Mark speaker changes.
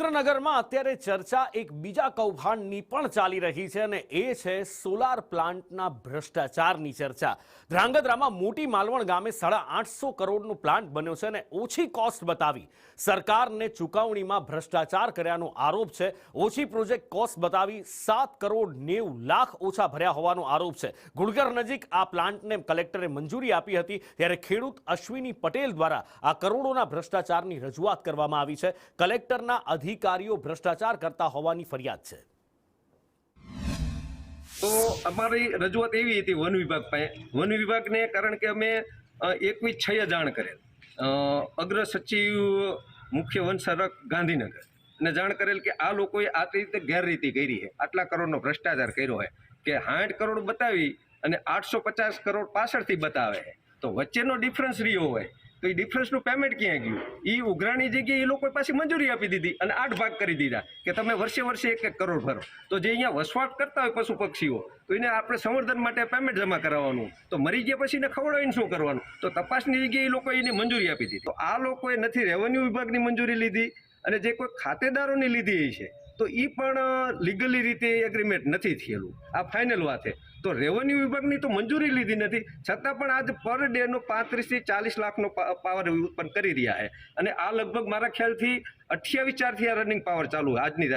Speaker 1: સુરેન્દ્રનગરમાં અત્યારે ચર્ચા એક બીજા કૌભાંડની પણ ચાલી રહી છે અને એ છે સોલાર પ્લાન્ટના ભ્રષ્ટાચારની ચર્ચા. ધ્રાંગધ્રામાં મોટી માલવણ ગામે 850 કરોડનો પ્લાન્ટ બન્યો છે અને ઓછી કોસ્ટ બતાવી સરકારને ચૂકવણીમાં ભ્રષ્ટાચાર કર્યાનો આરોપ છે. ઓછી પ્રોજેક્ટ કોસ્ટ બતાવી 7 કરોડ 90 લાખ ઓછા ભર્યા હોવાનો આરોપ છે. ગુડગર નજીક આ પ્લાન્ટને કલેક્ટરે મંજૂરી આપી હતી ત્યારે ખેડૂત અશ્વિની પટેલ દ્વારા આ કરોડોના ભ્રષ્ટાચારની રજૂઆત કરવામાં આવી છે. કલેક્ટરના અધિકારીઓ ભ્રષ્ટાચાર કરતા હોવાની ફરિયાદ છે.
Speaker 2: તો અમારી રજૂઆત એવી હતી વન વિભાગ પાસે. વન વિભાગને કારણ કે અમે 21/6 જાણ કરેલ અગ્ર સચિવ મુખ્ય વન સંરક્ષક ગાંધીનગર અને જાણ કરેલ કે આ લોકોએ આ રીતે ગેરરીતિ કરી છે, આટલા કરોડનો ભ્રષ્ટાચાર કર્યો છે કે 60 કરોડ બતાવી અને 850 કરોડ પાછળથી બતાવે છે. તો વચ્ચેનો ડિફરન્સ રહ્યો હોય તો એ ડિફરન્સનું પેમેન્ટ ક્યાં ગયું? એ ઉઘરાણી જગ્યાએ એ લોકોએ પાછી મંજૂરી આપી દીધી અને 8 ભાગ કરી દીધા કે તમે વર્ષે 1-1 કરોડ ભરો. તો જે અહીંયા વસવાટ કરતા હોય પશુ પક્ષીઓ તો એને આપણે સંવર્ધન માટે પેમેન્ટ જમા કરાવવાનું, તો મરી ગયા પછી એને ખવડાવીને શું કરવાનું? તો તપાસની જગ્યાએ એ લોકોએ એને મંજૂરી આપી દીધી. તો આ લોકોએ નથી રેવન્યુ વિભાગની મંજૂરી લીધી અને જે કોઈ ખાતેદારોની લીધી છે તો એ પણ લીગલી રીતે એગ્રીમેન્ટ નથી થયેલું. આ ફાઇનલ વાત છે. તો રેવન્યુ વિભાગની તો મંજૂરી લીધી નથી, છતાં પણ આજ પર ડેનો 35 થી 40 લાખનો પાવર ઉત્પન્ન કરી રહ્યા છે અને આ લગભગ મારા ખ્યાલથી 28/4 થી આ રનિંગ પાવર ચાલુ આજની